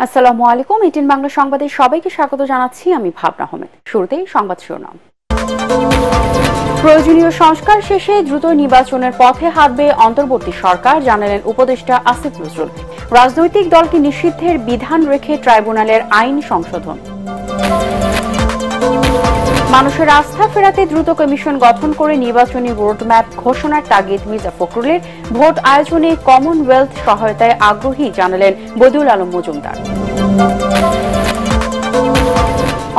আসসালামু আলাইকুম। 18 বাংলা সংবাদে সবাইকে স্বাগত জানাচ্ছি আমি ভাবনা আহমেদ। শুরুতেই সংবাদ শিরোনাম। প্রয়োজনীয় সংস্কার শেষে দ্রুত নির্বাচনের পথে হাঁটবে অন্তর্বর্তী সরকার, জানালেন উপদেষ্টা আসিফ নজরুল। রাজনৈতিক দলকে নিষিদ্ধের বিধান রেখে ট্রাইব্যুনালের আইন সংশোধন। মানুষের আস্থা ফেরাতে দ্রুত কমিশন গঠন করে নির্বাচনী রোডম্যাপ ঘোষণার তাগিদ মির্জা ফখরুলের। ভোট আয়োজনে কমনওয়েলথ সহায়তায় আগ্রহী, জানালেন বদিউল আলম মজুমদার।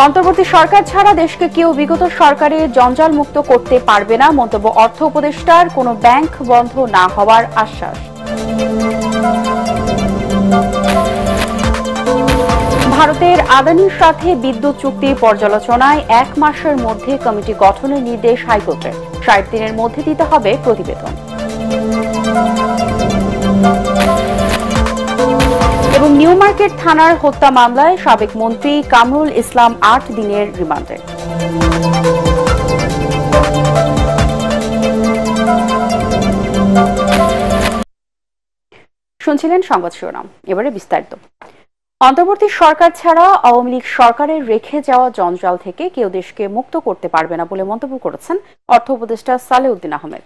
অন্তর্বর্তী সরকার ছাড়া দেশকে কেউ বিগত সরকারের জঞ্জাল মুক্ত করতে পারবে না, মন্তব্য অর্থ উপদেষ্টার। কোনো ব্যাংক বন্ধ না হওয়ার আশ্বাস। ভারতের আদানির সাথে বিদ্যুৎ চুক্তির পর্যালোচনায় 1 মাসের মধ্যে কমিটি গঠনের নির্দেশ হাইকোর্টের। 60 দিনের মধ্যে দিতে হবে প্রতিবেদন। এবং নিউ মার্কেট থানার হত্যা মামলায় সাবেক মন্ত্রী কামরুল ইসলাম 8 দিনের রিমান্ডে। শুনছিলেন সংবাদ শিরোনাম, এবারে বিস্তারিত। অন্তর্বর্তী সরকার ছাড়া আওয়ামী লীগ সরকারের রেখে যাওয়া জঞ্জাল থেকে কেউ দেশকে মুক্ত করতে পারবে না বলে মন্তব্য করেছেন অর্থ উপদেষ্টা সালেউদ্দিন আহমেদ।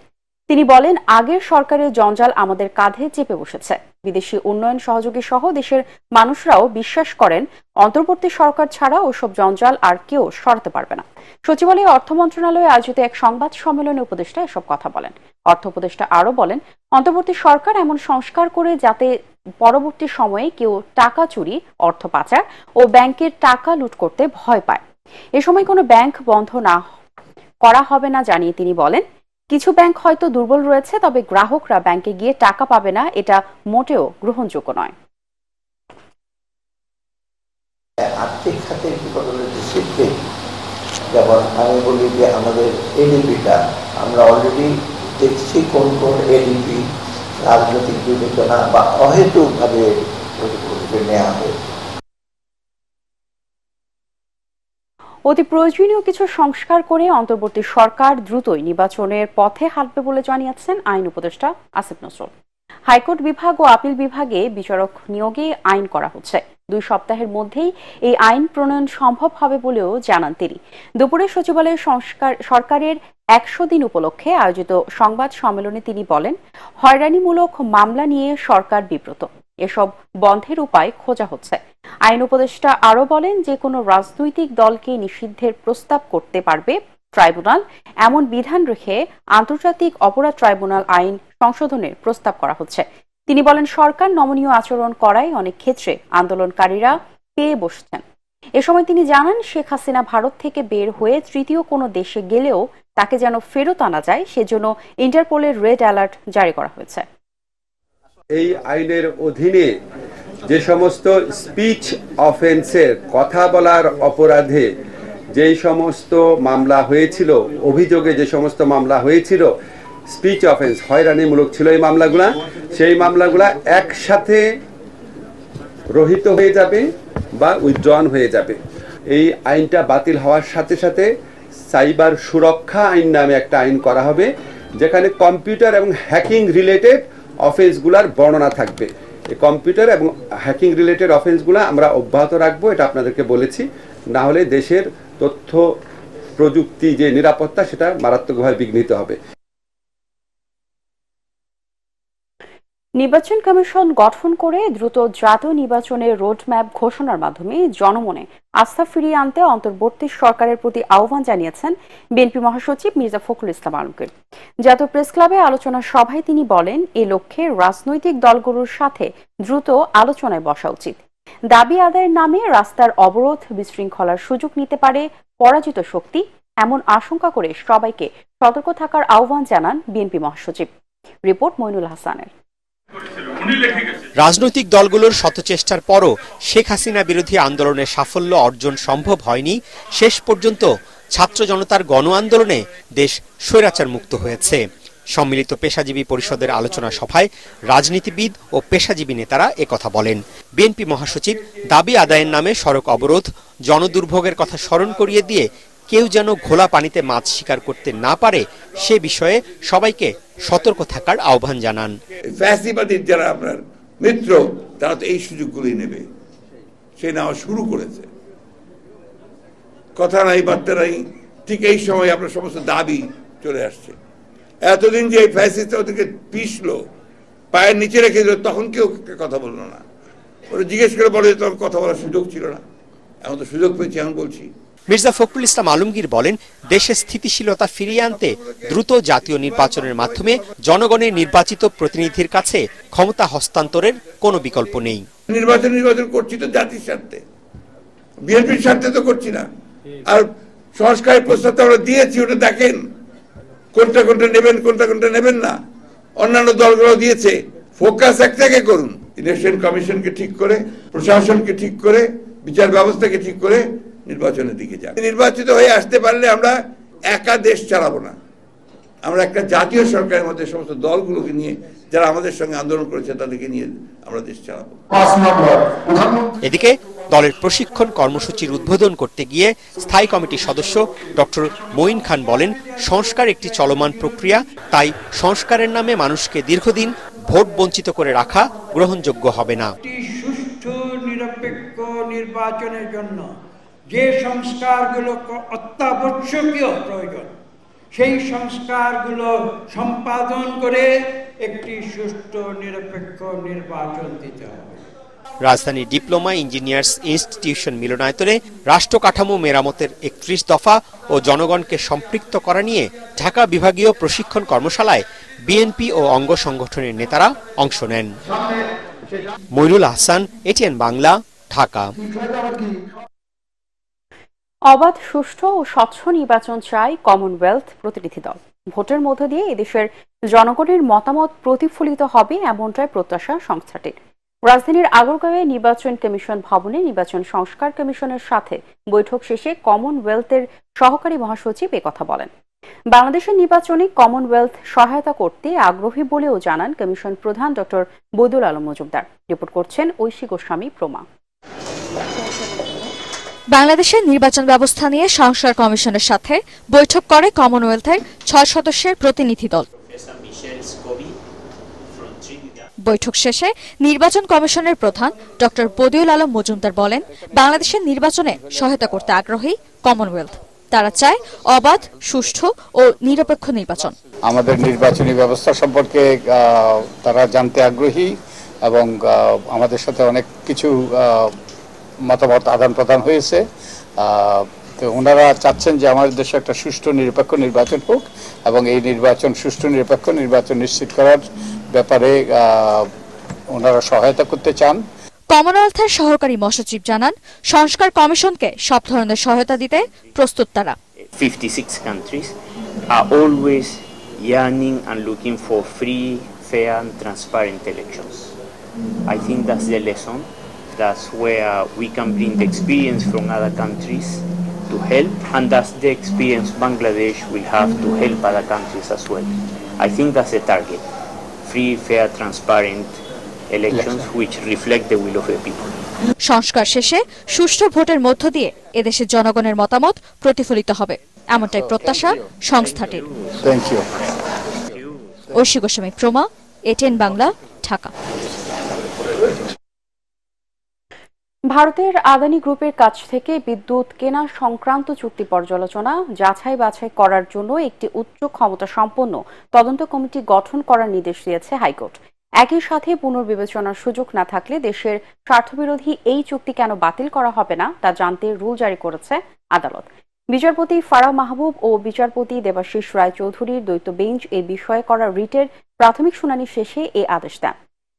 তিনি বলেন, আগের সরকারের জঞ্জাল আমাদের কাঁধে চেপে বসেছে। বিদেশি উন্নয়ন সহযোগী সহ দেশের মানুষরাও বিশ্বাস করেন অন্তর্বর্তী সরকার ছাড়া ওসব জঞ্জাল আর কেউ সরাতে পারবে না। সচিবালয়ে অর্থ মন্ত্রণালয়ে আয়োজিত এক সংবাদ সম্মেলনে উপদেষ্টা এসব কথা বলেন। অর্থ উপদেষ্টা আরও বলেন, অন্তর্বর্তী সরকার এমন সংস্কার করে যাতে পরবর্তী সময়ে কেউ টাকা চুরি, অর্থ পাচার ও ব্যাংকের টাকা লুট করতে ভয় পায়। এ সময় কোনো ব্যাংক বন্ধ না করা হবে না জানিয়ে তিনি বলেন, কিছু ব্যাংক হয়তো দুর্বল রয়েছে, তবে গ্রাহকরা ব্যাংকে গিয়ে টাকা পাবে না, এটা মোটেও গ্রহণযোগ্য নয়। আর্থিক খাতের বিপদের দৃষ্টিতে যেমন আমি বলি যে আমাদের এডিপিটা আমরা অলরেডি দেখছি কোন কোন এডিপি রাজনৈতিক বিবেচনা বা অহেতুকভাবে নেওয়া হয়েছে। অতি প্রয়োজনীয় কিছু সংস্কার করে অন্তর্বর্তী সরকার দ্রুতই নির্বাচনের পথে হাঁটবে বলে জানিয়েছেন আইন উপদেষ্টা আসিফ নজরুল। হাইকোর্ট বিভাগ ও আপিল বিভাগে বিচারক নিয়োগে আইন করা হচ্ছে। 2 সপ্তাহের মধ্যেই এই আইন প্রণয়ন সম্ভব হবে বলেও জানান তিনি। দুপুরে সচিবালয়ের সরকারের 100 দিন উপলক্ষে আয়োজিত সংবাদ সম্মেলনে তিনি বলেন, হয়রানিমূলক মামলা নিয়ে সরকার বিব্রত, এসব বন্ধের উপায় খোঁজা হচ্ছে। আইন উপদেষ্টা আরও বলেন, যে কোনো রাজনৈতিক দলকে নিষিদ্ধের প্রস্তাব করতে পারবে ট্রাইব্যুনাল, এমন বিধান রেখে আন্তর্জাতিক অপরাধ ট্রাইব্যুনাল আইন সংশোধনের প্রস্তাব করা হচ্ছে। তিনি বলেন, সরকার নমনীয় আচরণ করায় অনেক ক্ষেত্রে আন্দোলনকারীরা পেয়ে বসছেন। এ সময় তিনি জানান, শেখ হাসিনা ভারত থেকে বের হয়ে তৃতীয় কোনো দেশে গেলেও তাকে যেন ফেরত আনা যায়, সেজন্য ইন্টারপোলের রেড অ্যালার্ট জারি করা হয়েছে। এই আইনের অধীনে যে সমস্ত স্পিচ অফেন্সের, কথা বলার অপরাধে যেই সমস্ত মামলা হয়েছিল, অভিযোগে যে সমস্ত মামলা হয়েছিল, স্পিচ অফেন্স হয়রানিমূলক ছিল এই মামলাগুলা, সেই মামলাগুলা একসাথে রহিত হয়ে যাবে বা উইথড্রন হয়ে যাবে। এই আইনটা বাতিল হওয়ার সাথে সাথে সাইবার সুরক্ষা আইন নামে একটা আইন করা হবে, যেখানে কম্পিউটার এবং হ্যাকিং রিলেটেড অফেন্সগুলার বর্ণনা থাকবে। এই কম্পিউটার এবং হ্যাকিং রিলেটেড অফেন্সগুলো আমরা অব্যাহত রাখবো, এটা আপনাদেরকে বলেছি। না হলে দেশের তথ্য প্রযুক্তি যে নিরাপত্তা, সেটা মারাত্মকভাবে বিঘ্নিত হবে। নির্বাচন কমিশন গঠন করে দ্রুত জাতীয় নির্বাচনের রোডম্যাপ ঘোষণার মাধ্যমে জনমনে আস্থা ফিরিয়ে আনতে অন্তর্বর্তী সরকারের প্রতি আহ্বান জানিয়েছেন বিএনপি মহাসচিব মির্জা ফখরুল ইসলাম আলমগীর। জাতীয় প্রেস ক্লাবে আলোচনা সভায় তিনি বলেন, এ লক্ষ্যে রাজনৈতিক দলগুলোর সাথে দ্রুত আলোচনায় বসা উচিত। দাবি আদায়ের নামে রাস্তার অবরোধ, বিশৃঙ্খলার সুযোগ নিতে পারে পরাজিত শক্তি, এমন আশঙ্কা করে সবাইকে সতর্ক থাকার আহ্বান জানান বিএনপি মহাসচিব। রিপোর্ট মইনুল হাসানের। রাজনৈতিক দলগুলোর শতচেষ্টার পরও শেখ হাসিনা বিরোধী আন্দোলনের সাফল্য অর্জন সম্ভব হয়নি। শেষ পর্যন্ত ছাত্র জনতার গণ আন্দোলনে দেশ স্বৈরাচার মুক্ত হয়েছে। সম্মিলিত পেশাজীবী পরিষদের আলোচনা সভায় রাজনীতিবিদ ও পেশাজীবী নেতারা একথা বলেন। বিএনপি মহাসচিব দাবি আদায়ের নামে সড়ক অবরোধ, জনদুর্ভোগের কথা স্মরণ করিয়ে দিয়ে কেউ যেন ঘোলা পানিতে মাছ শিকার করতে না পারে, সে বিষয়ে সবাইকে সতর্ক থাকার আহ্বান জানান। ফ্যাসিবাদীর যারা আপনার মিত্র, তারা তো এই সুযোগগুলি নেবে। সে নেওয়া শুরু করেছে। কথা নাই বার্তা নাই, ঠিক এই সময় আপনার সমস্ত দাবি চলে আসছে। এতদিন যে ফ্যাসিস্ট ওদেরকে পিষলো, পায়ের নিচে রেখে দিল, তখন কেউ কথা বললো না। ওরা জিজ্ঞেস করে বলে তখন কথা বলার সুযোগ ছিল না, এখন তো সুযোগ পেয়েছি, এখন বলছি। মির্জা ফখরুল ইসলাম আলমগীর বলেন, দেশে স্থিতিশীলতা ফিরিয়ে আনতে দ্রুত জাতীয় নির্বাচনের মাধ্যমে জনগণের নির্বাচিত প্রতিনিধির কাছে ক্ষমতা হস্তান্তরের কোনো বিকল্প নেই। নির্বাচন করছি তো জাতির স্বার্থে, বিএনপির স্বার্থে তো করছি না। আর সংস্কারের প্রস্তাব আমরা দিয়েছি, ওটা দেখেন কোনটা কোনটা নেবেন, কোনটা কোনটা নেবেন না। অন্যান্য দলগুলো দিয়েছে, ফোকাস একটাকে করুন। ইলেকশন কমিশনকে ঠিক করে, প্রশাসনকে ঠিক করে, বিচার ব্যবস্থাকে ঠিক করে নির্বাচনের দিকে যান। নির্বাচিত হয়ে আসতে পারলে আমরা একা দেশ চালাবো না, আমরা একটা জাতীয় সরকারের মধ্যে সমস্ত দলগুলোকে নিয়ে, যারা আমাদের সঙ্গে আন্দোলন করেছে তাদেরকে নিয়ে আমরা দেশ চালাবো। এদিকে দলের প্রশিক্ষণ কর্মসূচির উদ্বোধন করতে গিয়ে স্থায়ী কমিটির সদস্য ডক্টর মঈন খান বলেন, সংস্কার একটি চলমান প্রক্রিয়া, তাই সংস্কারের নামে মানুষকে দীর্ঘদিন ভোট বঞ্চিত করে রাখা গ্রহণযোগ্য হবে না। সুষ্ঠু নিরপেক্ষ নির্বাচনের জন্য যে সংস্কারগুলো অত্যাবশ্যকীয় প্রয়োজন, সেই সংস্কারগুলো সম্পাদন করে একটি সুষ্ঠু নিরপেক্ষ নির্বাচন দিতে হবে। রাজধানীর ডিপ্লোমা ইঞ্জিনিয়ার্স ইনস্টিটিউশন মিলনায়তনে রাষ্ট্র কাঠামো মেরামতের 31 দফা ও জনগণকে সম্পৃক্ত করা নিয়ে ঢাকা বিভাগীয় প্রশিক্ষণ কর্মশালায় বিএনপি ও অঙ্গ সংগঠনের নেতারা অংশ নেন। মইনুল আহসান, এটিএন বাংলা, ঢাকা। অবাধ, সুষ্ঠু ও স্বচ্ছ নির্বাচন চাই কমনওয়েলথ প্রতিনিধি দল। ভোটের মধ্য দিয়ে এদেশের জনগণের মতামত প্রতিফলিত হবে, এমনটাই প্রত্যাশা সংস্থাটির। রাজধানীর আগারগাঁওয়ে নির্বাচন কমিশন ভবনে নির্বাচন সংস্কার কমিশনের সাথে বৈঠক শেষে কমনওয়েলথের সহকারী মহাসচিব একথা বলেন। বাংলাদেশের নির্বাচনে কমনওয়েলথ সহায়তা করতে আগ্রহী বলেও জানান কমিশন প্রধান ডক্টর বদিউল আলম মজুমদার। রিপোর্ট করছেন ঐশী গোস্বামী প্রমা। বাংলাদেশের নির্বাচন ব্যবস্থা নিয়ে সংস্কার কমিশনের সাথে বৈঠক করে কমনওয়েলথের 6 সদস্যের প্রতিনিধি দল। বৈঠক শেষে নির্বাচন কমিশনের প্রধান ডক্টর বদিউল আলম মজুমদার বলেন, বাংলাদেশের নির্বাচনে সহায়তা করতে আগ্রহী কমনওয়েলথ। তারা চায় অবাধ, সুষ্ঠু ও নিরপেক্ষ নির্বাচন। আমাদের নির্বাচনী ব্যবস্থা সম্পর্কে তারা জানতে আগ্রহী এবং আমাদের সাথে অনেক কিছু মতামত আদান প্রদান হয়েছে। তো ওনারা চাচ্ছেন যে আমাদের দেশে একটা সুষ্ঠু নিরপেক্ষ নির্বাচন হোক এবং এই নির্বাচন সুষ্ঠু নিরপেক্ষ নির্বাচন নিশ্চিত করার ব্যাপারে ওনারা সহায়তা করতে চান। কমনওয়েলথের সহকারী মহাসচিব জানান, সংস্কার কমিশনকে সব ধরনের সহায়তা দিতে প্রস্তুত তারা। 56 countries are always yearning and looking for free, fair and transparent elections. I think that's the lesson. That's where we can bring the experience from other countries to help, and that's the experience Bangladesh will have to help other countries as well. I think that's the target. Free, fair, transparent elections which reflect the will of the people. সংস্কার শেষে সুষ্ঠু ভোটের মধ্য দিয়ে এদেশের জনগণের মতামত প্রতিফলিত হবে, এমনটাই প্রত্যাশা সংস্থাটির। Thank you. Oishi Goswami Proma, ATN Bangla, Dhaka. ভারতের আদানি গ্রুপের কাছ থেকে বিদ্যুৎ কেনা সংক্রান্ত চুক্তি পর্যালোচনা, যাচাই বাছাই করার জন্য একটি উচ্চ ক্ষমতা সম্পন্ন তদন্ত কমিটি গঠন করার নির্দেশ দিয়েছে হাইকোর্ট। একই সাথে পুনর্বিবেচনার সুযোগ না থাকলে দেশের স্বার্থবিরোধী এই চুক্তি কেন বাতিল করা হবে না তা জানতে রুল জারি করেছে আদালত। বিচারপতি ফারাহ মাহবুব ও বিচারপতি দেবাশিস রায়চৌধুরীর দ্বৈত বেঞ্চ এ বিষয়ে করা রিটের প্রাথমিক শুনানি শেষে এ আদেশ দেন।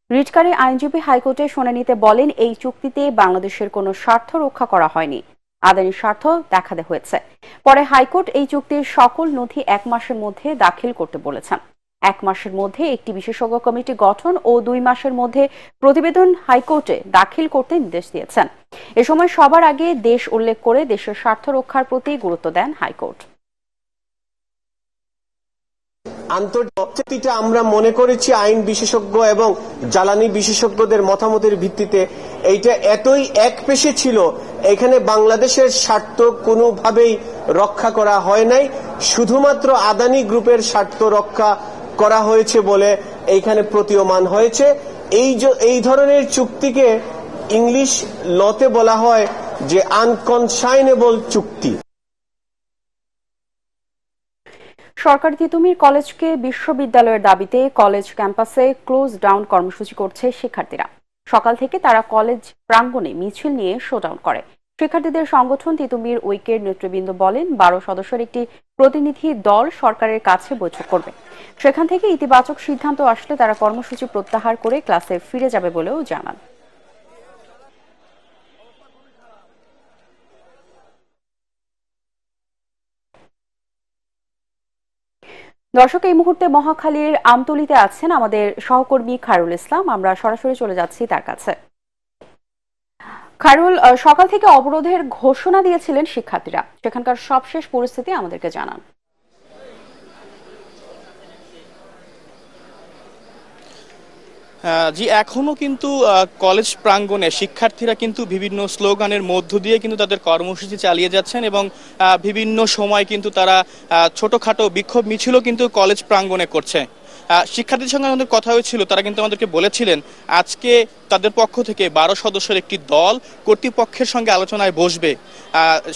রিটকারী আইনজীবী হাইকোর্টে শুনানিতে বলেন, এই চুক্তিতে বাংলাদেশের কোনো স্বার্থ রক্ষা করা হয়নি, আদানির স্বার্থ দেখাতে হয়েছে। পরে হাইকোর্ট এই চুক্তির সকল নথি 1 মাসের মধ্যে দাখিল করতে বলেছেন। 1 মাসের মধ্যে একটি বিশেষজ্ঞ কমিটি গঠন ও 2 মাসের মধ্যে প্রতিবেদন হাইকোর্টে দাখিল করতে নির্দেশ দিয়েছেন। এ সময় সবার আগে দেশ উল্লেখ করে দেশের স্বার্থ রক্ষার প্রতি গুরুত্ব দেন হাইকোর্ট। আন্তর্জাতিকটা আমরা মনে করেছি আইন বিশেষজ্ঞ এবং জ্বালানি বিশেষজ্ঞদের মতামতের ভিত্তিতে এইটা এতই একপেশে ছিল, এখানে বাংলাদেশের স্বার্থ কোনোভাবেই রক্ষা করা হয় নাই, শুধুমাত্র আদানি গ্রুপের স্বার্থ রক্ষা করা হয়েছে বলে এইখানে প্রতীয়মান হয়েছে। এই ধরনের চুক্তিকে ইংলিশ লতে বলা হয় যে আনকনসাইনেবল চুক্তি। সরকারি তিতুমির কলেজকে বিশ্ববিদ্যালয়ের দাবিতে কলেজ ক্যাম্পাসে ক্লোজ ডাউন কর্মসূচি করছে শিক্ষার্থীরা। সকাল থেকে তারা কলেজ প্রাঙ্গণে মিছিল নিয়ে শোডাউন করে। শিক্ষার্থীদের সংগঠন তিতুমির ঐক্যের নেতৃবৃন্দ বলেন 12 সদস্যের একটি প্রতিনিধি দল সরকারের কাছে বৈঠক করবে। সেখান থেকে ইতিবাচক সিদ্ধান্ত আসলে তারা কর্মসূচি প্রত্যাহার করে ক্লাসে ফিরে যাবে বলেও জানান। দর্শক, এই মুহূর্তে মহাখালীর আমতলীতে আছেন আমাদের সহকর্মী খায়রুল ইসলাম। আমরা সরাসরি চলে যাচ্ছি তার কাছে। খায়রুল, সকাল থেকে অবরোধের ঘোষণা দিয়েছিলেন শিক্ষার্থীরা, সেখানকার সবশেষ পরিস্থিতি আমাদেরকে জানান। জি, এখনো কিন্তু কলেজ প্রাঙ্গণে শিক্ষার্থীরা কিন্তু বিভিন্ন স্লোগানের মধ্য দিয়ে কিন্তু তাদের কর্মসূচি চালিয়ে যাচ্ছেন এবং বিভিন্ন সময় কিন্তু তারা ছোটখাটো বিক্ষোভ মিছিলও কিন্তু কলেজ প্রাঙ্গণে করছে। শিক্ষার্থীদের সঙ্গে আমাদের কথা হয়েছিল, তারা কিন্তু আমাদেরকে বলেছিলেন আজকে তাদের পক্ষ থেকে 12 সদস্যের একটি দল কর্তৃপক্ষের সঙ্গে আলোচনায় বসবে।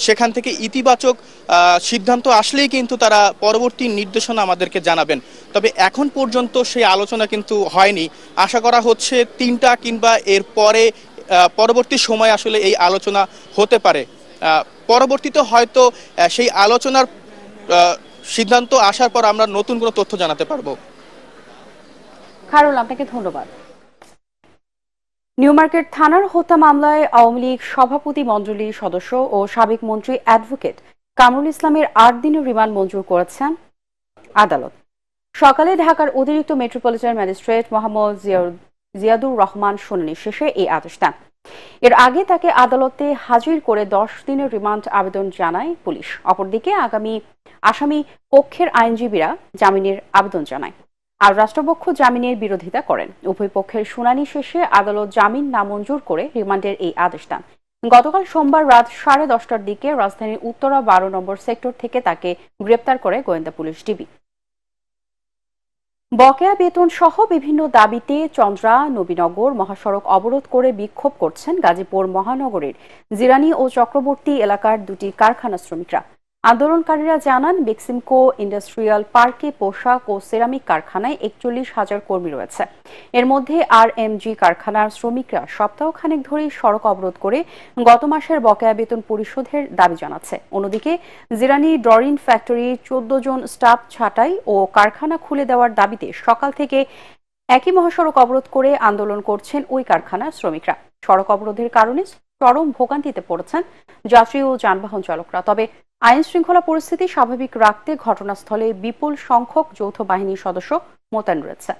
সেখান থেকে ইতিবাচক সিদ্ধান্ত আসলেই কিন্তু তারা পরবর্তী নির্দেশনা আমাদেরকে জানাবেন। তবে এখন পর্যন্ত সেই আলোচনা কিন্তু হয়নি। আশা করা হচ্ছে 3টা কিংবা এর পরে পরবর্তী সময় আসলে এই আলোচনা হতে পারে। পরবর্তীতে হয়তো সেই আলোচনার সিদ্ধান্ত আসার পর আমরা নতুন কোনো তথ্য জানাতে পারবো। খায়রুল, আপনাকে ধন্যবাদ। নিউ মার্কেট থানার হত্যা মামলায় আওয়ামী লীগ সভাপতি মণ্ডলীর সদস্য ও সাবেক মন্ত্রী অ্যাডভোকেট কামরুল ইসলামের 8 দিনের রিমান্ড মঞ্জুর করেছেন আদালত। সকালে ঢাকার অতিরিক্ত মেট্রোপলিটন ম্যাজিস্ট্রেট মোহাম্মদ জিয়াদুর রহমান শুনানি শেষে এই আদেশ দেন। এর আগে তাকে আদালতে হাজির করে 10 দিনের রিমান্ড আবেদন জানায় পুলিশ। অপরদিকে আসামি পক্ষের আইনজীবীরা জামিনের আবেদন জানায়, আর রাষ্ট্রপক্ষ জামিনের বিরোধিতা করেন। উভয় পক্ষের শুনানি শেষে আদালত জামিন নামঞ্জুর করে রিমান্ডের এই আদেশ দেন। গতকাল সোমবার রাত 10:30টার দিকে রাজধানীর উত্তরা 12 নম্বর সেক্টর থেকে তাকে গ্রেপ্তার করে গোয়েন্দা পুলিশ ডিবি। বকেয়া বেতন সহ বিভিন্ন দাবিতে চন্দ্রা নবীনগর মহাসড়ক অবরোধ করে বিক্ষোভ করছেন গাজীপুর মহানগরের জিরানী ও চক্রবর্তী এলাকার 2টি কারখানা শ্রমিকরা। আন্দোলনকারীরা জানান বেক্সিমকো ইন্ডাস্ট্রিয়াল পার্কে পোশাক ও সিরামিক কারখানায় 41,000 কর্মী রয়েছে। এর মধ্যে RMG কারখানার শ্রমিকরা সপ্তাহখানেক ধরেই সড়ক অবরোধ করে গত মাসের বকেয়া বেতন পরিশোধের দাবি জানাচ্ছে। অন্যদিকে জিরানী ডরিন ফ্যাক্টরি 14 জন স্টাফ ছাঁটাই ও কারখানা খুলে দেওয়ার দাবিতে সকাল থেকে একই মহাসড়ক অবরোধ করে আন্দোলন করছেন ওই কারখানার শ্রমিকরা। সড়ক অবরোধের কারণে চরম ভোগান্তিতে পড়েছেন যাত্রী ও যানবাহন চালকরা। তবে আইন শৃঙ্খলা পরিস্থিতি স্বাভাবিক রাখতে ঘটনাস্থলে বিপুল সংখ্যক যৌথ বাহিনীর সদস্য মোতায়েন রয়েছে।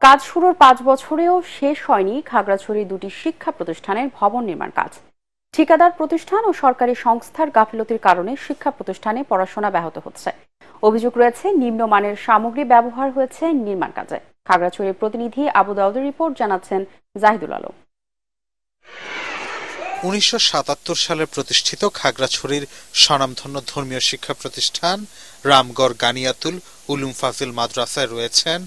কাজ শুরুর 5 বছরেও শেষ হয়নি খাগড়াছড়ির 2টি শিক্ষা প্রতিষ্ঠানের ভবন নির্মাণ কাজ। ঠিকাদার প্রতিষ্ঠান ও সরকারি সংস্থার গাফিলতির কারণে শিক্ষা প্রতিষ্ঠানে পড়াশোনা ব্যাহত হচ্ছে। অভিযোগ রয়েছে নিম্নমানের সামগ্রী ব্যবহার হয়েছে নির্মাণ কাজে। খাগড়াছড়ির প্রতিনিধি আবু দাউদের রিপোর্ট, জানাচ্ছেন জাহিদুল আলম। 1977 সালে প্রতিষ্ঠিত খাগড়াছড়ির স্বনামধন্য ধর্মীয় শিক্ষা প্রতিষ্ঠান রামগড় গানিয়াতুল উলুম ফাজিল মাদ্রাসায় রয়েছেন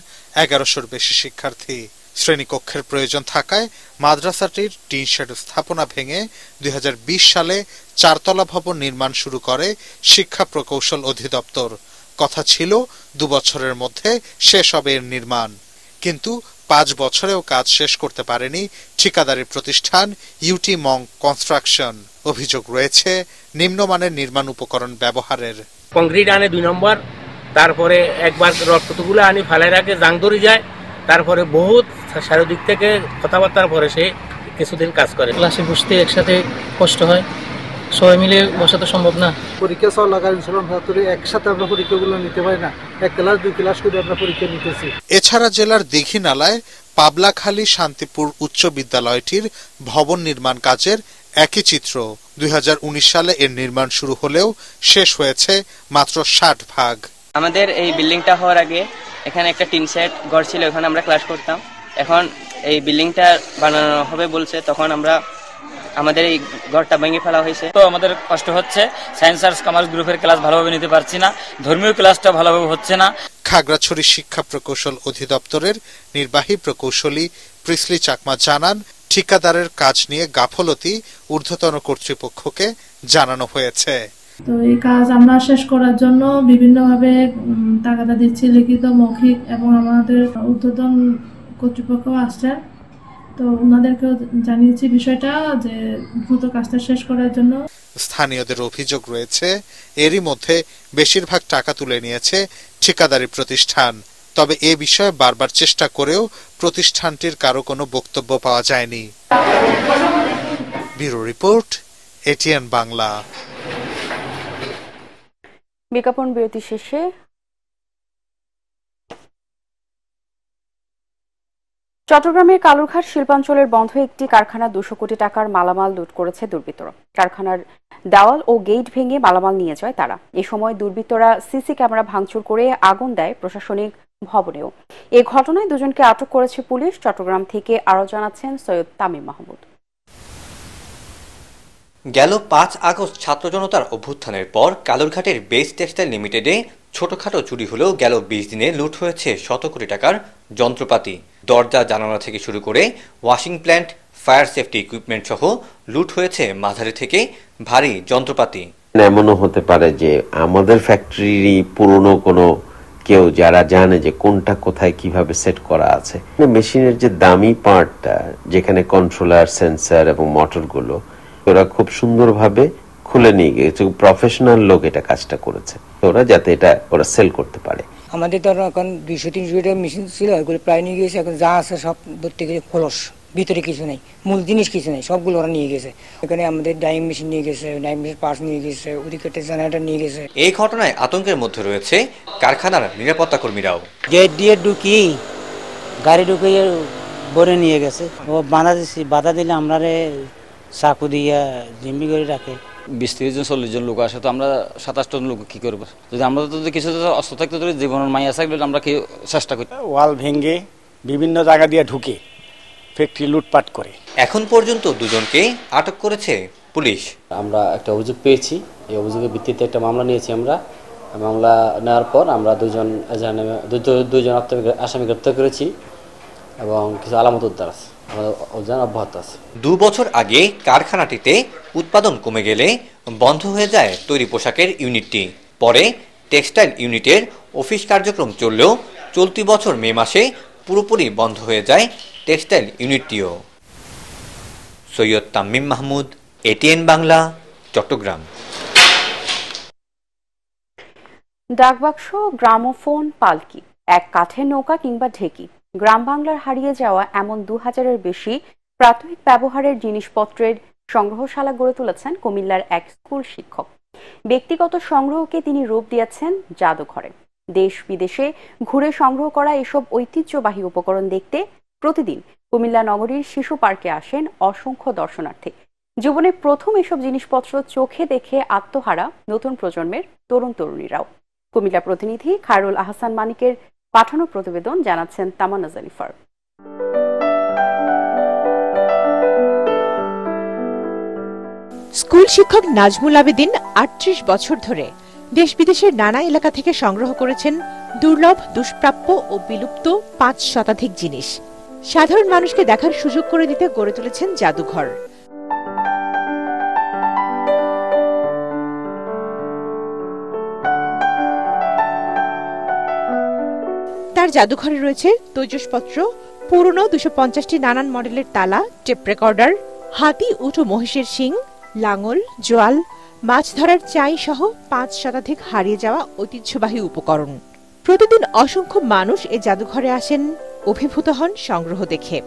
1100-র বেশি শিক্ষার্থী। শ্রেণীকক্ষের প্রয়োজন থাকায় মাদ্রাসাটির টিন শেড স্থাপনা ভেঙে 2020 সালে 4তলা ভবন নির্মাণ শুরু করে শিক্ষা প্রকৌশল অধিদপ্তর। কথা ছিল 2 বছরের মধ্যে শেষ হবে এর নির্মাণ, কিন্তু 5 বছরেও কাজ শেষ করতে পারেনি ঠিকাদারি প্রতিষ্ঠান ইউটি মং কনস্ট্রাকশন। অভিযোগ রয়েছে নিম্নমানের নির্মাণ উপকরণ ব্যবহারের। কংক্রিট আনে 2 নম্বর, তারপরে একবার রডগুলো আনি ফেলে রাখে, জাং ধরে যায়, তারপরে বহুত চারিদিক থেকে কথাবার্তার পরে সে কিছুদিন কাজ করে। ক্লাসে বসতে একসাথে কষ্ট হয়, সবাই মিলে বসা তো সম্ভব না। পরীক্ষা চলাকালীন একসাথে আমরা পরীক্ষাগুলো নিতে পারি না, 1 ক্লাস 2 ক্লাস করে আমরা পরীক্ষা নিতেছি। এছাড়া জেলার দীঘিনালায় পাবলাখালী শান্তিপুর উচ্চ বিদ্যালয়টির ভবন নির্মাণ কাজের একই চিত্র। 2019 সালে এর নির্মাণ শুরু হলেও শেষ হয়েছে মাত্র 60 ভাগ। আমাদের এই বিল্ডিংটা হওয়ার আগে এখানে একটা টিন সেট ঘর ছিল, ওখানে আমরা ক্লাস করতাম। এখন এই বিল্ডিংটা বানানো হবে বলছে, তখন আমাদের এই ঘরটা ভেঙে ফেলা হয়েছে। তো আমাদের কষ্ট হচ্ছে, সায়েন্স আর্টস কমার্স গ্রুপের ক্লাস ভালোভাবে নিতে পারছি না, ধর্মীয় ক্লাসটা ভালোভাবে হচ্ছে না। খাগড়াছড়ি শিক্ষা প্রকৌশল অধিদপ্তরের নির্বাহী প্রকৌশলী প্রিসলি চাকমা জানান, ঠিকাদারের কাজ নিয়ে গাফলতি ঊর্ধ্বতন কর্তৃপক্ষকে জানানো হয়েছে। তো এই কাজ আমরা শেষ করার জন্য বিভিন্নভাবে তাগাদা দিচ্ছি, লিখিত, মৌখিক, এবং আমাদের ঊর্ধ্বতন কর্তৃপক্ষ আসছেন, তো ওনাদেরকেও জানিয়েছি বিষয়টা যে দ্রুত কাজটা শেষ করার জন্য। স্থানীয়দের অভিযোগ রয়েছে, এরই মধ্যে বেশিরভাগ টাকা তুলে নিয়েছে ঠিকাদারি প্রতিষ্ঠান। তবে এ বিষয়ে বারবার চেষ্টা করেও প্রতিষ্ঠানটির কারো কোনো বক্তব্য পাওয়া যায়নি। Bureau report, ATN Bangla. বিজ্ঞাপন বিরতি শেষে চট্টগ্রামের কালুরঘাট শিল্পাঞ্চলের বন্ধ একটি কারখানা 200 কোটি টাকার মালামাল লুট করেছে দুর্বৃত্তরা। কারখানার দেওয়াল ও গেট ভেঙে মালামাল নিয়ে যায় তারা। এ সময় দুর্বৃত্তরা সিসি ক্যামেরা ভাঙচুর করে আগুন দেয় প্রশাসনিক ভবনেও। এ ঘটনায় দুজনকে আটক করেছে পুলিশ। চট্টগ্রাম থেকে আরো জানাচ্ছেন সৈয়দ তামিম মাহমুদ। গেল 5 আগস্ট ছাত্র জনতার অভ্যুত্থানের পর কালুরঘাটের বেস টেক্সটাইল লিমিটেডে ছোটখাটো চুরি হলেও গেল 20 দিনে লুট হয়েছে 100 কোটি টাকার যন্ত্রপাতি। দরজা জানালা থেকে শুরু করে washing plant, fire safety equipment সহ লুট হয়েছে মাঝারি থেকে ভারী যন্ত্রপাতি। এমনও হতে পারে যে আমাদের ফ্যাক্টরিরই পুরনো কোনো কেউ যারা জানে যে কোনটা কোথায় কিভাবে সেট করা আছে, মেশিনের যে দামি পার্টটা যেখানে কন্ট্রোলার, সেন্সর এবং মোটরগুলো, ওরা খুব সুন্দরভাবে খুলে নিয়ে গিয়েছে। প্রফেশনাল লোক এটা কাজটা করেছে ওরা, যাতে এটা ওরা সেল করতে পারে। আমাদের তো এখন 200-300 মেশিন ছিল, ওইগুলো প্রায় নিয়ে গিয়েছে। এখন যা আছে সব ধরতে গেছে খোলস, ভিতরে কিছু নেই, মূল জিনিস কিছু নেই, সবগুলো ওরা নিয়ে গেছে। এখানে আমাদের ডাইং মেশিন নিয়ে গেছে, ডাইং মেশিন পার্টস নিয়ে গেছে, ওদিকে জেনারেটর নিয়ে গেছে। এই ঘটনায় আতঙ্কের মধ্যে রয়েছে কারখানার নিরাপত্তা কর্মীরাও। গেট দিয়ে ঢুকি গাড়ি ঢুকিয়ে ভরে নিয়ে গেছে। ও বাধা দিলে আমরা চাকু দিয়ে জিম্মি করে রাখে। 20-30 জন 40 জন লোক আসে, তো আমরা 27 জন লোক কি করবো? যদি আমরা তো কিছু অস্ত্র থাকতে জীবনের মাইয়া থাকলে আমরা কি চেষ্টা করি। ওয়াল ভেঙে বিভিন্ন জায়গা দিয়ে ঢুকে ফ্যাক্টরি লুটপাট করে। এখন পর্যন্ত দুজনকে আটক করেছে পুলিশ। আমরা একটা অভিযোগ পেয়েছি, এই অভিযোগের ভিত্তিতে একটা মামলা নিয়েছি। আমরা মামলা নেওয়ার পর আমরা দুজন আসামি গ্রেপ্তার করেছি এবং কিছু আলামত উদ্ধার আছে, অভিযান অব্যাহত আছে। 2 বছর আগে কারখানাটিতে উৎপাদন কমে গেলে বন্ধ হয়ে যায় তৈরি পোশাকের ইউনিটটি। পরে টেক্সটাইল ইউনিটের অফিস কার্যক্রম চললেও চলতি বছর মে মাসে পুরোপুরি বন্ধ হয়ে যায় টেক্সটাইল ইউনিটটিও। সৈয়দ তামিম মাহমুদ, এটিএন বাংলা, চট্টগ্রাম। ডাকবাক্স, গ্রামোফোন, পালকি, এক কাঠের নৌকা কিংবা ঢেকি, গ্রাম বাংলার হারিয়ে যাওয়া এমন 2000-এর বেশি প্রাথমিক ব্যবহারের জিনিসপত্রের সংগ্রহশালা গড়ে তুলেছেন কুমিল্লার এক স্কুল শিক্ষক। ব্যক্তিগত সংগ্রহকে তিনি রূপ দিয়েছেন জাদুঘরে। দেশ বিদেশে ঘুরে সংগ্রহ করা এসব ঐতিহ্যবাহী উপকরণ দেখতে প্রতিদিন কুমিল্লা নগরীর শিশু পার্কে আসেন অসংখ্য দর্শনার্থী। জীবনে প্রথম এসব জিনিসপত্র চোখে দেখে আত্মহারা নতুন প্রজন্মের তরুণ তরুণীরাও। কুমিল্লা প্রতিনিধি খায়রুল আহসান মানিকের পাঠানো প্রতিবেদন, জানাচ্ছেন তামান্না জানিফার। স্কুল শিক্ষক নাজমুল আবেদিন 38 বছর ধরে দেশ বিদেশের নানা এলাকা থেকে সংগ্রহ করেছেন দুর্লভ, দুষ্প্রাপ্য ও বিলুপ্ত 5 শতাধিক জিনিস। সাধারণ মানুষকে দেখার সুযোগ করে দিতে গড়ে তুলেছেন জাদুঘর। তার জাদুঘরে রয়েছে তৈজসপত্র, পুরনো 250টি নানান মডেলের তালা, টেপ রেকর্ডার, হাতি, উট ও মহিষের শিং, লাঙল, জোয়াল, মাছ ধরার চাই সহ 5 শতাধিক হারিয়ে যাওয়া ঐতিহ্যবাহী উপকরণ। প্রতিদিন অসংখ্য মানুষ এই জাদুঘরে আসেন, অভিভূত হন সংগ্রহ দেখে।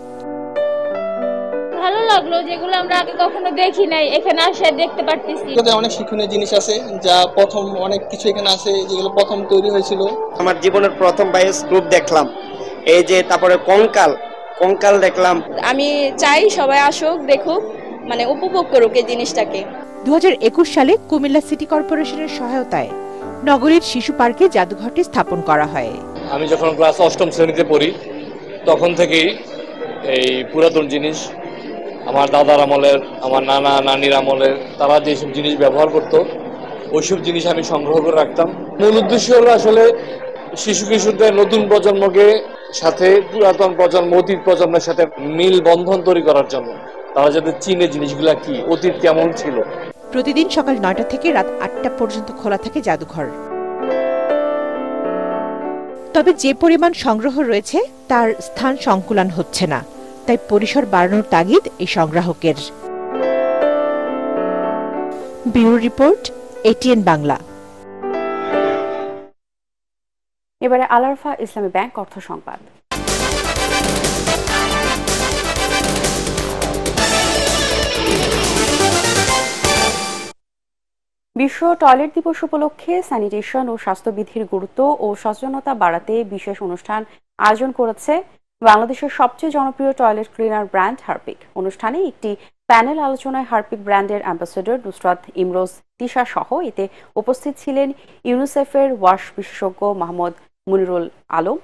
ভালো লাগলো, যেগুলো আমরা আগে কখনো দেখি নাই, এখানে আসে দেখতে পারতেছি। অনেক শিক্ষণীয় জিনিস আছে, যা প্রথম অনেক কিছু এখানে আছে যেগুলো প্রথম তৈরি হয়েছিল। আমার জীবনের প্রথম বায়োস্কোপ দেখলাম, এই যে তারপরে কঙ্কাল দেখলাম। আমি চাই সবাই আসুক, দেখুক, মানে উপভোগ করুক এই জিনিসটাকে। 2021 সালে কুমিল্লা সিটি কর্পোরেশনের সহায়তায় নগরীর শিশু পার্কে জাদুঘরটি স্থাপন করা হয়। আমি যখন ক্লাস 8ম শ্রেণীতে পড়ি তখন থেকেই এই পুরাতন জিনিস আমার দাদার আমলের, আমার নানা নানির আমলের, তারা যেসব জিনিস ব্যবহার করত ওইসব জিনিস আমি সংগ্রহ করে রাখতাম। মূল উদ্দেশ্য হলো আসলে শিশু কিশোরদের নতুন প্রজন্মকে সাথে পুরাতন প্রজন্ম অতীত প্রজন্মের সাথে মিল বন্ধন তৈরি করার জন্য, তারা যাতে চিনে জিনিসগুলা কি, অতীত কেমন ছিল। প্রতিদিন সকাল 9টা থেকে রাত 8টা পর্যন্ত খোলা থাকে জাদুঘর। তবে যে পরিমাণ সংগ্রহ রয়েছে তার স্থান সংকুলান হচ্ছে না, তাই পরিসর বাড়ানোর তাগিদ এই সংগ্রাহকের। Bureau report, ATN Bangla. এবারে আল আরফা ইসলামী ব্যাংক অর্থ সংবাদ। বিশ্ব টয়লেট দিবস উপলক্ষে স্যানিটেশন ও স্বাস্থ্যবিধির গুরুত্ব ও সচেতনতা বাড়াতে বিশেষ অনুষ্ঠান আয়োজন করেছে বাংলাদেশের সবচেয়ে জনপ্রিয় টয়লেট ক্লিনার ব্র্যান্ড হারপিক। অনুষ্ঠানে একটি প্যানেল আলোচনায় হারপিক ব্র্যান্ডের অ্যাম্বাসেডর নুসরাত ইমরোজ তিশা সহ এতে উপস্থিত ছিলেন ইউনিসেফের ওয়াশ বিশেষজ্ঞ মোহাম্মদ মুনিরুল আলম,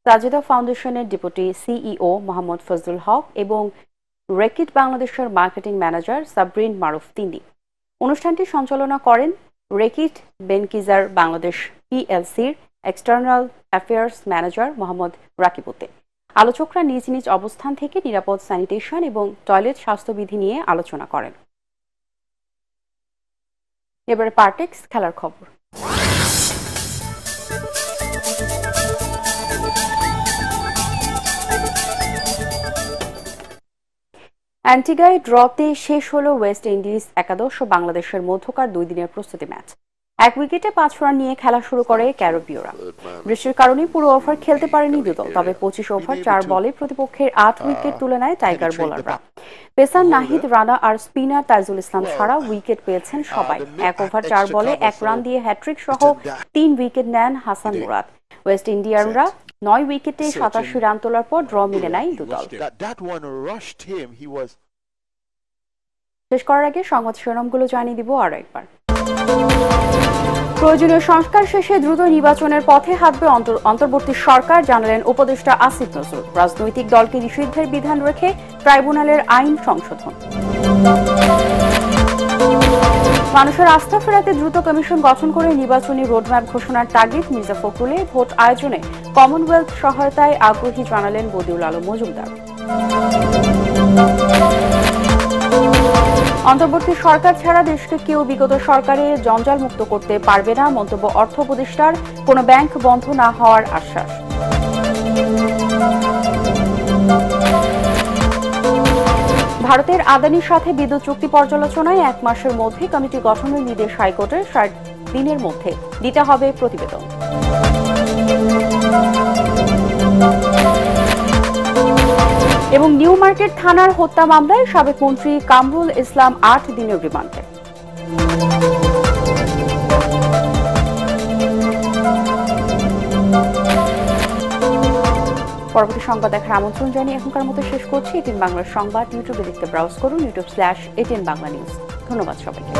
সাজেদা ফাউন্ডেশনের ডেপুটি সিইও মোহাম্মদ ফজলুল হক এবং রেকিট বাংলাদেশের মার্কেটিং ম্যানেজার সাবরিন মারুফ তিনি। অনুষ্ঠানটি সঞ্চালনা করেন রেকিট বেনকিজার বাংলাদেশ পিএলসির external affairs manager Mohammad Rakibuddin. আলোচকরা নিজ নিজ অবস্থান থেকে নিরাপদ স্যানিটেশন এবং টয়লেট স্বাস্থ্যবিধি নিয়ে আলোচনা করেন। এবারে পার্টেক্স খেলার খবর। অ্যান্টিগায় ড্রতে শেষ হল ওয়েস্ট ইন্ডিজ একাদশ ও বাংলাদেশের মধ্যকার 2 দিনের প্রস্তুতি ম্যাচ। 1 উইকেটে 5 রান নিয়ে খেলা শুরু করে ক্যারিবীয়রা। বৃষ্টির কারণে পুরো ওভার খেলতে পারেনি দুদল, তবে 25 ওভার 4 বলে প্রতিপক্ষের 8 উইকেট তুলে নেয় টাইগার বোলাররা। পেসার নাহিদ রানা আর স্পিনার তাইজুল ইসলাম ছাড়া উইকেট পেয়েছেন সবাই। 1 ওভার 4 বলে 1 রান দিয়ে হ্যাট্রিক সহ 3 উইকেট নেন হাসান মুরাদ। ওয়েস্ট ইন্ডিয়ানরা 9 উইকেটে 87 রান তোলার পর ড্র মিলে নেয় দুদল। শেষ করার আগে সংবাদ শিরোনামগুলো জানিয়ে দিব আরো একবার। প্রয়োজনীয় সংস্কার শেষে দ্রুত নির্বাচনের পথে হাঁটবে অন্তর্বর্তী সরকার, জানালেন উপদেষ্টা আসিফ নজরুল। রাজনৈতিক দলকে নিষিদ্ধের বিধান রেখে ট্রাইব্যুনালের আইন সংশোধন। মানুষের আস্থা ফেরাতে দ্রুত কমিশন গঠন করে নির্বাচনী রোডম্যাপ ঘোষণার তাগিদ মির্জা ফখরুলে। ভোট আয়োজনে কমনওয়েলথ সহায়তায় আগ্রহী জানালেন বদিউল আলম মজুমদার। অন্তর্বর্তী সরকার ছাড়া দেশকে কেউ বিগত সরকারে জঞ্জাল মুক্ত করতে পারবে না, মন্তব্য অর্থ উপদেষ্টার। কোনো ব্যাংক বন্ধ না হওয়ার আশ্বাস। ভারতের আদানির সাথে বিদ্যুৎ চুক্তি পর্যালোচনায় 1 মাসের মধ্যে কমিটি গঠনের নির্দেশ হাইকোর্টের। 60 দিনের মধ্যে দিতে হবে প্রতিবেদন। এবং নিউ মার্কেট থানার হত্যা মামলায় সাবেক মন্ত্রী কামরুল ইসলাম 8 দিনের রিমান্ডে। পরবর্তী সংবাদ দেখার আমন্ত্রণ জানিয়ে এখনকার মতো শেষ করছি। এটিএন বাংলার সংবাদ ইউটিউবে দেখতে ব্রাউজ করুন, youtube/ATN Bangla News। ধন্যবাদ সবাইকে।